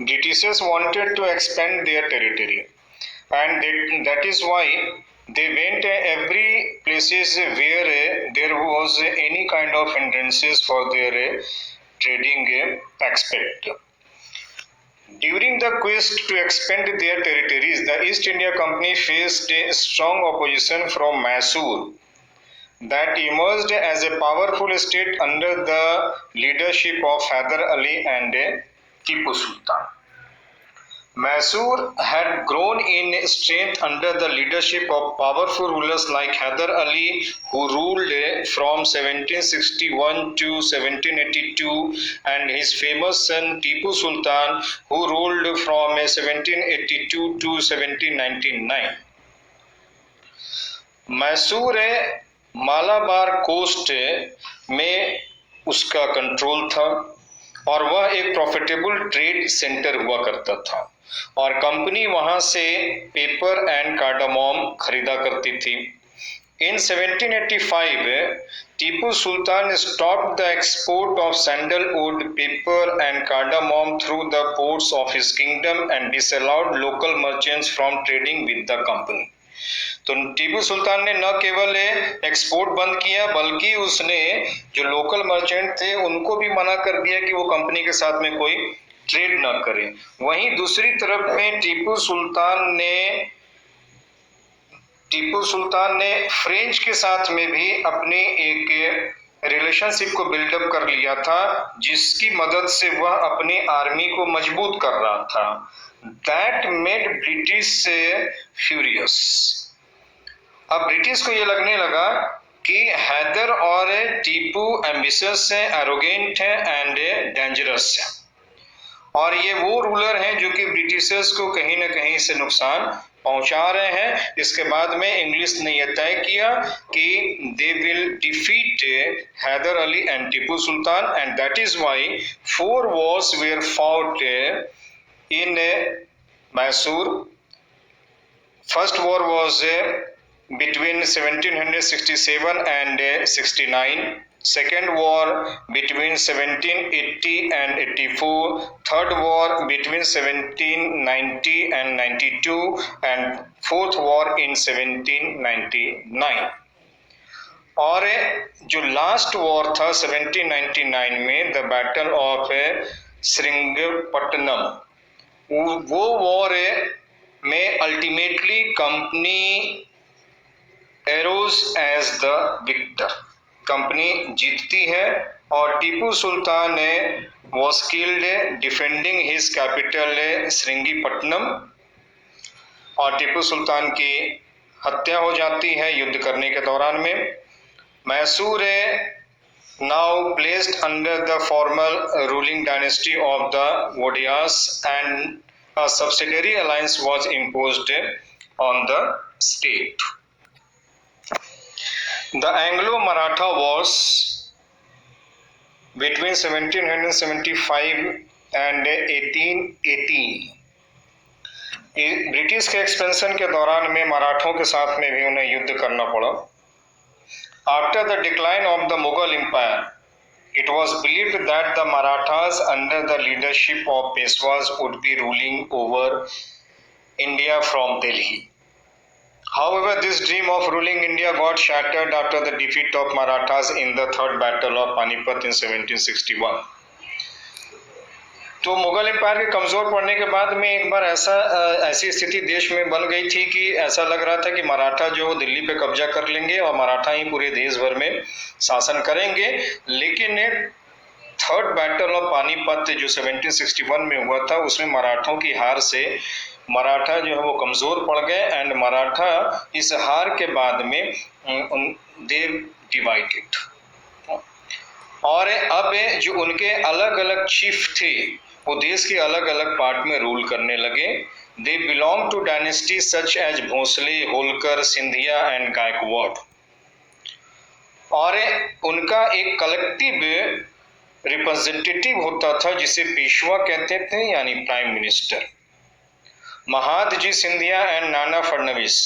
Britishers wanted to expand their territory, and that is why they went every places where there was any kind of hindrances for their trading aspect. During the quest to expand their territories, the East India Company faced a strong opposition from Mysore, that emerged as a powerful state under the leadership of Hyder Ali and Tipu Sultan. Mysore had grown in strength under the leadership of powerful rulers like Hyder Ali, who ruled from 1761 to 1782, and his famous son Tipu Sultan, who ruled from 1782 to 1799. Mysore Malabar coast में उसका control था और वह एक profitable trade centre हुआ करता था और कंपनी वहां से पेपर एंड कार्डामोम खरीदा करती थी। In 1785, Tipu Sultan stopped the export of sandalwood, pepper and cardamom through the ports of his kingdom and disallowed local merchants from trading with the company. तो टीपू सुल्तान ने न केवल एक्सपोर्ट बंद किया बल्कि उसने जो लोकल मर्चेंट थे उनको भी मना कर दिया कि वो कंपनी के साथ में कोई ट्रेड न करें। वहीं दूसरी तरफ में टीपू सुल्तान ने फ्रेंच के साथ में भी अपने एक रिलेशनशिप को बिल्डअप कर लिया था, जिसकी मदद से वह अपनी आर्मी को मजबूत कर रहा था। That made British furious. अब ब्रिटिश को ये लगने लगा कि हैदर और टीपू एम्बिशियस है, एरोगेंट है एंड डेंजरस है और ये वो रूलर हैं जो कि ब्रिटिशर्स को कहीं ना कहीं से नुकसान पहुंचा रहे हैं। इसके बाद में इंग्लिश ने यह तय किया कि they will defeat Hyder Ali and Tipu Sultan and that is why 4 wars were fought in Mysore. First war was between 1767 and 69, second war between 1780 and 84, third war between 1790 and 92 and fourth war in 1799। और जो लास्ट वॉर था 1799 में the battle of Srirangapatna, वो war में ultimately company arose as the victor, company जीतती है और Tipu Sultan was killed defending his capital Srirangapatnam और टीपू सुल्तान की हत्या हो जाती है युद्ध करने के दौरान में। Mysore now placed under the formal ruling dynasty of the Wodeyars and a subsidiary alliance was imposed on the state. The Anglo-Maratha Wars between 1775 and 1818, British के एक्सपेंशन के दौरान में मराठों के साथ में भी उन्हें युद्ध करना पड़ा। After the decline of the Mughal Empire, it was believed that the Marathas under the leadership of Peshwas would be ruling over India from Delhi. However, this dream of ruling India got shattered after the defeat of Marathas in the Third Battle of Panipat in 1761. तो Mughal empire के कमजोर पड़ने के बाद में एक बार ऐसी स्थिति देश में बन गई थी कि ऐसा लग रहा था कि मराठा जो दिल्ली पे कब्जा कर लेंगे और मराठा ही पूरे देश भर में शासन करेंगे। लेकिन थर्ड बैटल ऑफ पानीपत जो 1761 में हुआ था उसमें मराठों की हार से मराठा जो है वो कमजोर पड़ गए एंड मराठा इस हार के बाद में दे डिवाइडेड और अब जो उनके अलग अलग चीफ थे वो देश के अलग अलग पार्ट में रूल करने लगे। They belong to dynasty such as Bhosle, Holkar, Scindia and Gaekwad और उनका एक कलेक्टिव रिप्रेजेंटेटिव होता था जिसे पेशवा कहते थे यानी prime minister. Mahadji Scindia and Nana Phadnavis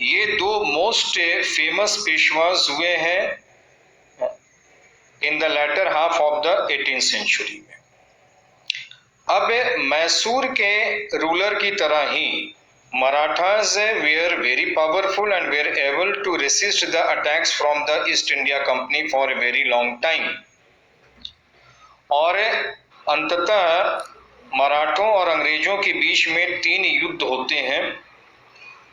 ये दो मोस्ट फेमस पेशवाज हुए हैं in the latter half of the 18th century में। अब मैसूर के रूलर की तरह ही Marathas were very powerful and were able to resist the attacks from the East India Company for a very long time. और अंततः मराठों और अंग्रेजों के बीच में 3 युद्ध होते हैं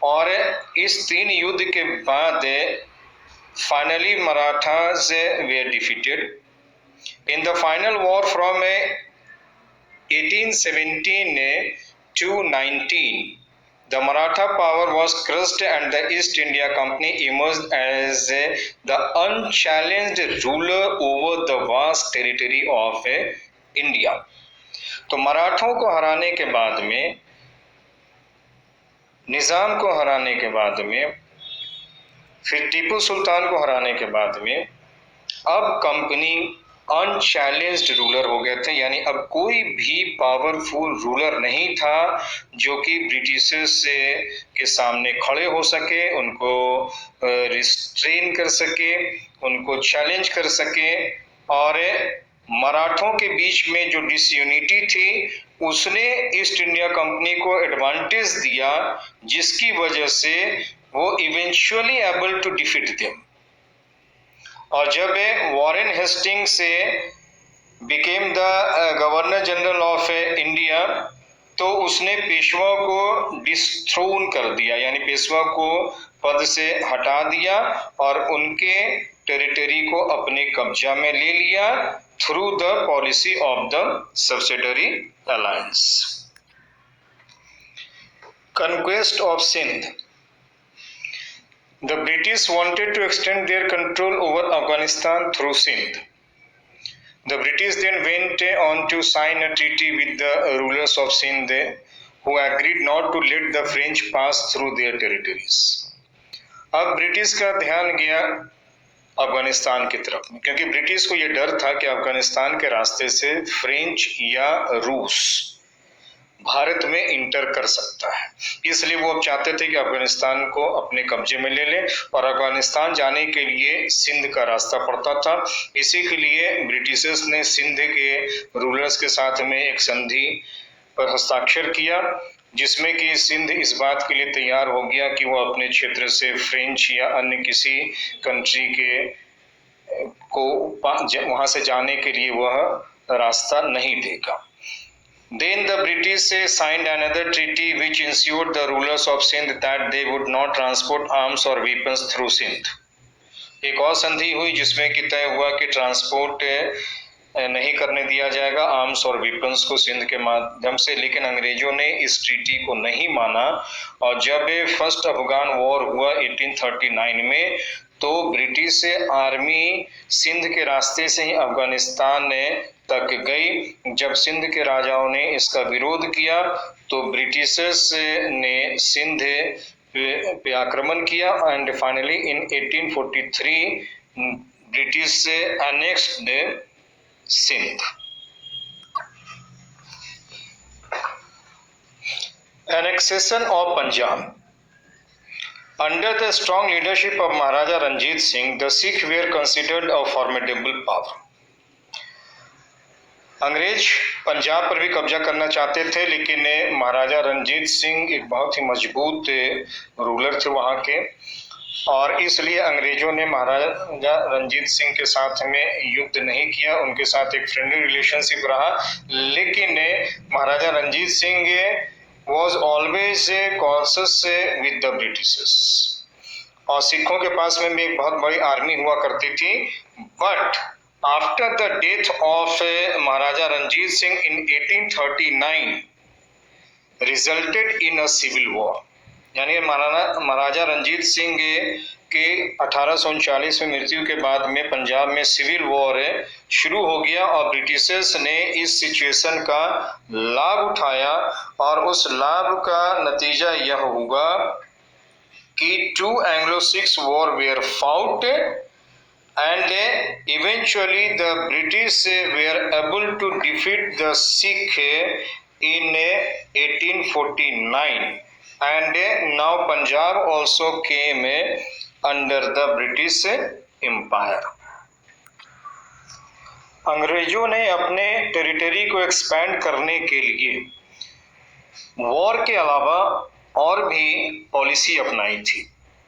और इस 3 युद्ध के बाद finally Marathas were defeated in the final war from 1817 to 19. The Maratha power was crushed and the East India Company emerged as the unchallenged ruler over the vast territory of India. तो मराठों को हराने के बाद में, निज़ाम को हराने के बाद में, फिर टीपू सुल्तान को हराने के बाद में अब कंपनी अनचैलेंज्ड रूलर हो गए थे, यानी अब कोई भी पावरफुल रूलर नहीं था जो कि ब्रिटिशर्स के सामने खड़े हो सके, उनको रिस्ट्रेन कर सके, उनको चैलेंज कर सके। और मराठों के बीच में जो डिसयूनिटी थी उसने ईस्ट इंडिया कंपनी को एडवांटेज दिया, जिसकी वजह से वो eventually able to defeat them. और जब वॉरेन हेस्टिंग्स से became the governor general of India तो उसने पेशवा को डिस्ट्रोन कर दिया, यानी पेशवा को पद से हटा दिया और उनके टेरिटरी को अपने कब्जा में ले लिया through the policy of the subsidiary alliance. Conquest of Sindh. The British wanted to extend their control over Afghanistan through Sindh. The British then went on to sign a treaty with the rulers of Sindh, who agreed not to let the French pass through their territories. अब British का ध्यान गया अफगानिस्तान की तरफ, क्योंकि British को यह डर था कि अफगानिस्तान के रास्ते से फ्रेंच या रूस भारत में इंटर कर सकता है, इसलिए वो अब चाहते थे कि अफगानिस्तान को अपने कब्जे में ले लें और अफगानिस्तान जाने के लिए सिंध का रास्ता पड़ता था। इसी के लिए ब्रिटिशर्स ने सिंध के रूलर्स के साथ में एक संधि पर हस्ताक्षर किया, जिसमें कि सिंध इस बात के लिए तैयार हो गया कि वो अपने क्षेत्र से फ्रेंच या अन्य किसी कंट्री के को वहां से जाने के लिए वह रास्ता नहीं देगा। Then the British signed another treaty which ensured the rulers of Sindh that they would not transport arms or weapons through Sindh. एक और संधि हुई जिसमें कि तय हुआ कि ट्रांसपोर्ट नहीं करने दिया जाएगा आर्म्स और वेपन्स को सिंध के माध्यम से, लेकिन अंग्रेजों ने इस ट्रीटी को नहीं माना। और जब फर्स्ट अफगान वॉर हुआ 1839 में तो ब्रिटिश आर्मी सिंध के रास्ते से ही अफगानिस्तान तक गई। जब सिंध के राजाओं ने इसका विरोध किया तो ब्रिटिशर्स ने सिंध पे आक्रमण किया and finally in 1843 British annexed Sindh. Annexation of Punjab. Under the strong leadership of Maharaja Ranjit Singh, the Sikhs were considered a formidable power. अंग्रेज पंजाब पर भी कब्जा करना चाहते थे, लेकिन महाराजा रंजीत सिंह एक बहुत ही मजबूत रूलर थे वहाँ के, और इसलिए अंग्रेजों ने महाराजा रंजीत सिंह के साथ में युद्ध नहीं किया, उनके साथ एक फ्रेंडली रिलेशनशिप रहा। लेकिन महाराजा Ranjit Singh was always cautious with the Britishers, और सिखों के पास में भी एक बहुत बड़ी आर्मी हुआ करती थी। But after the death of Maharaja Ranjit Singh in 1839 resulted in a civil war, यानी महाराजा रंजीत सिंह के 1839 में मृत्यु के बाद में पंजाब में सिविल वॉर शुरू हो गया और ब्रिटिशर्स ने इस सिचुएशन का लाभ उठाया, और उस लाभ का नतीजा यह हुआ कि 2 Anglo Sikh war were fought and eventually the British were able to defeat the Sikh in 1849 and now now Punjab also came under the British empire. अंग्रेजों ने अपने टेरिटरी को एक्सपैंड करने के लिए वॉर के अलावा और भी पॉलिसी अपनाई थी।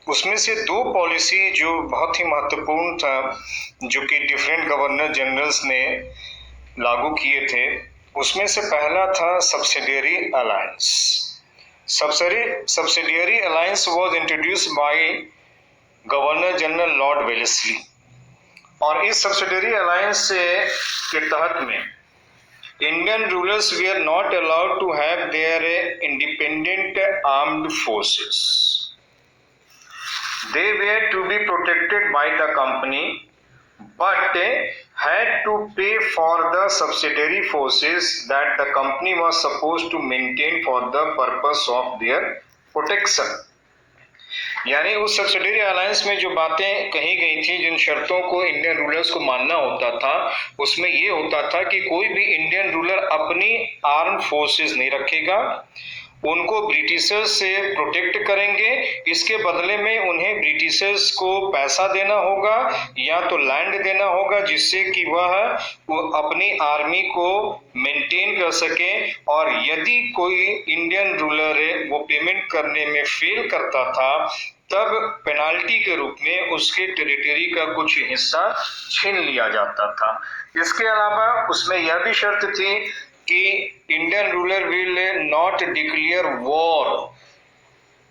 उसमें से दो पॉलिसी जो बहुत ही महत्वपूर्ण था, जो कि डिफरेंट गवर्नर जनरल्स ने लागू किए थे, उसमें से पहला था subsidiary alliance. Subsidiary alliance was introduced by governor general Lord Wellesley, और इस सब्सिडियरी अलायंस के तहत में Indian rulers were not allowed to have their independent armed forces. They were to be protected by the company, but had to pay for the subsidiary forces that the company was supposed to maintain for the purpose of their protection. यानी उस subsidiary alliance में जो बातें कही गई थी, जिन शर्तों को इंडियन रूलर्स को मानना होता था, उसमें ये होता था कि कोई भी इंडियन रूलर अपनी आर्म फोर्सेस नहीं रखेगा, उनको ब्रिटिशर्स से प्रोटेक्ट करेंगे, इसके बदले में उन्हें ब्रिटिशर्स को पैसा देना होगा या तो लैंड देना होगा, जिससे कि वह अपनी आर्मी को मेंटेन कर सके, और यदि कोई इंडियन रूलर वो पेमेंट करने में फेल करता था, तब पेनाल्टी के रूप में उसके टेरिटरी का कुछ हिस्सा छीन लिया जाता था। इसके अलावा उसमें यह भी शर्त थी कि Indian ruler will not declare war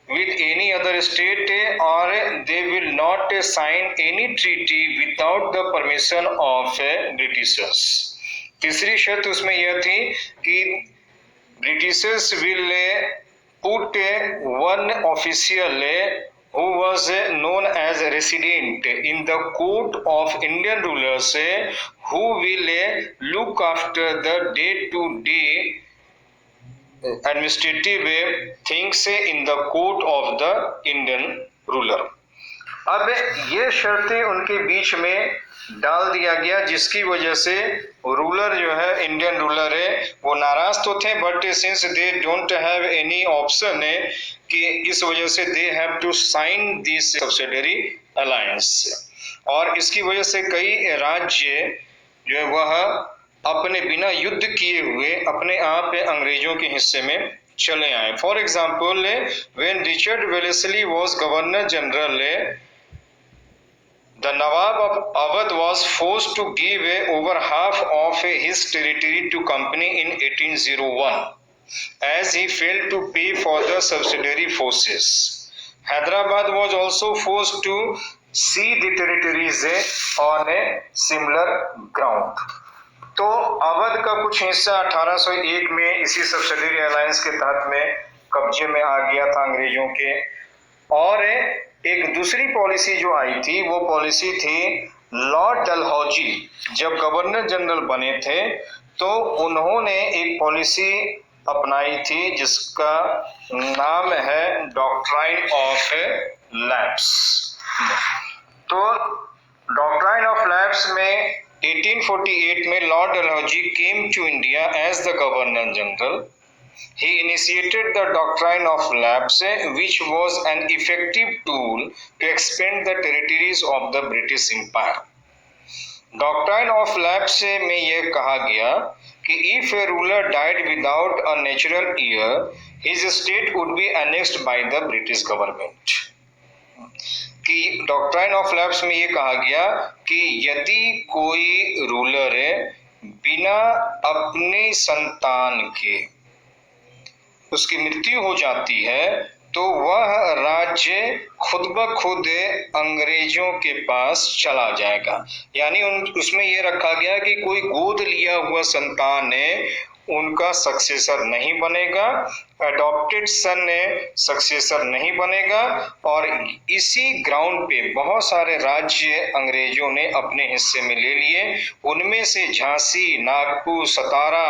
with any other state, or they will not sign any treaty without the permission of Britishers. तीसरी शर्त उसमें यह थी कि Britishers will put one official who was known as a resident in the court of Indian rulers, who will look after the day-to-day administrative things in the court of the Indian ruler. अब ये शर्तें उनके बीच में डाल दिया गया, जिसकी वजह से रूलर जो है, इंडियन रूलर है, वो नाराज तो थे, but since they don't have any option कि इस वजह से they have to sign this subsidiary alliance, और इसकी वजह से कई राज्य जो है वह अपने बिना युद्ध किए हुए अपने आप अंग्रेजों के हिस्से में चले आए। For example, when Richard Wellesley was governor general, the nawab of Awadh was forced to give over half of his territory to company in 1801 as he failed to pay for the subsidiary forces. Hyderabad was also forced to cede the territories on a similar ground. तो अवध का कुछ हिस्सा 1801 में इसी subsidiary alliance के तहत में कब्जे में आ गया था अंग्रेजों के। और एक दूसरी पॉलिसी जो आई थी, वो पॉलिसी थी लॉर्ड डलहौजी जब गवर्नर जनरल बने थे, तो उन्होंने एक पॉलिसी अपनाई थी जिसका नाम है डॉक्ट्राइन ऑफ लैप्स। तो डॉक्ट्राइन ऑफ लैप्स में 1848 में Lord Dalhousie came to India as the Governor General. He initiated the doctrine of lapse, which was an effective tool to expand the territories of the British Empire. Doctrine of lapse में यह कहा गया कि if a ruler died without a natural heir, his estate would be annexed by the British government. कि doctrine of lapse में ये कहा गया कि यदि कोई रूलर बिना अपने संतान के उसकी मृत्यु हो जाती है, तो वह राज्य खुद ब खुद अंग्रेजों के पास चला जाएगा। यानी उसमें यह रखा गया कि कोई गोद लिया हुआ संतान उनका सक्सेसर नहीं बनेगा, अडॉप्टेड सन सक्सेसर नहीं बनेगा, और इसी ग्राउंड पे बहुत सारे राज्य अंग्रेजों ने अपने हिस्से में ले लिए। उनमें से झांसी, नागपुर, सतारा,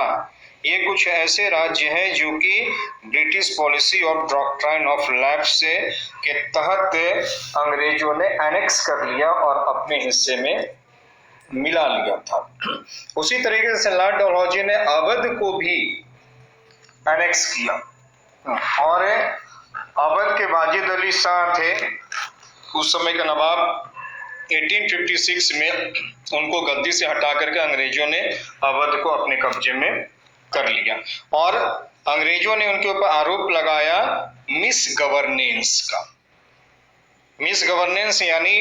ये कुछ ऐसे राज्य हैं जो कि British policy of doctrine of lapse के तहत अंग्रेजों ने एनेक्स कर लिया और अपने हिस्से में मिला लिया था। उसी तरीके से लॉर्ड डलहौजी ने अवध को भी एनेक्स किया, और अवध के अली शाह थे, उस समय का नवाब, 1856 में उनको गद्दी से हटा करके अंग्रेजों ने अवध को अपने कब्जे में कर लिया और अंग्रेजों ने उनके ऊपर आरोप लगाया मिस गवर्नेंस का। मिस गवर्नेंस यानी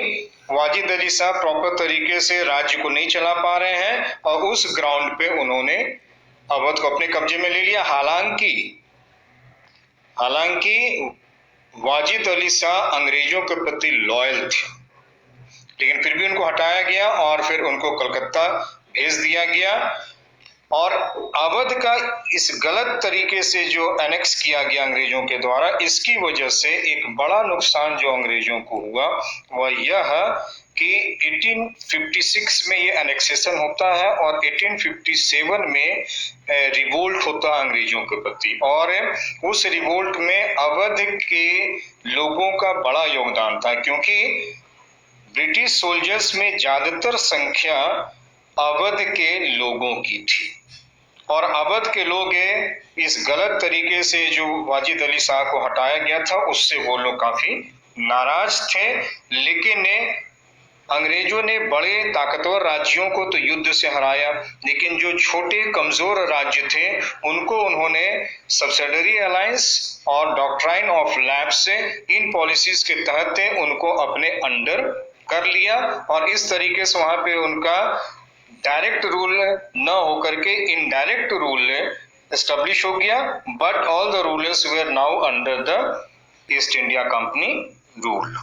वाजिद अली शाह प्रॉपर तरीके से राज्य को नहीं चला पा रहे हैं और उस ग्राउंड पे उन्होंने अवध को अपने कब्जे में ले लिया। हालांकि वाजिद अली शाह अंग्रेजों के प्रति लॉयल थे, लेकिन फिर भी उनको हटाया गया और फिर उनको कलकत्ता भेज दिया गया और अवध का इस गलत तरीके से जो एनेक्स किया गया अंग्रेजों के द्वारा, इसकी वजह से एक बड़ा नुकसान जो अंग्रेजों को हुआ वह यह कि 1856 में ये एनेक्सेशन होता है और 1857 में रिवोल्ट होता है अंग्रेजों के प्रति और उस रिवोल्ट में अवध के लोगों का बड़ा योगदान था, क्योंकि ब्रिटिश सोल्जर्स में ज्यादातर संख्या अवध के लोगों की थी और अवध के लोग इस गलत तरीके से जो वाजिद अली शाह को हटाया गया था उससे वो लोग काफी नाराज थे। लेकिन अंग्रेजों ने बड़े ताकतवर राज्यों को तो युद्ध से हराया, लेकिन जो छोटे कमजोर राज्य थे उनको उन्होंने सब्सिडरी अलायंस और doctrine of lapse in policies के तहत उनको अपने अंडर कर लिया और इस तरीके से वहां पे उनका डायरेक्ट रूल न होकर के इनडायरेक्ट रूल एस्टेब्लिश हो गया, but all the rulers were now under the East India Company rule.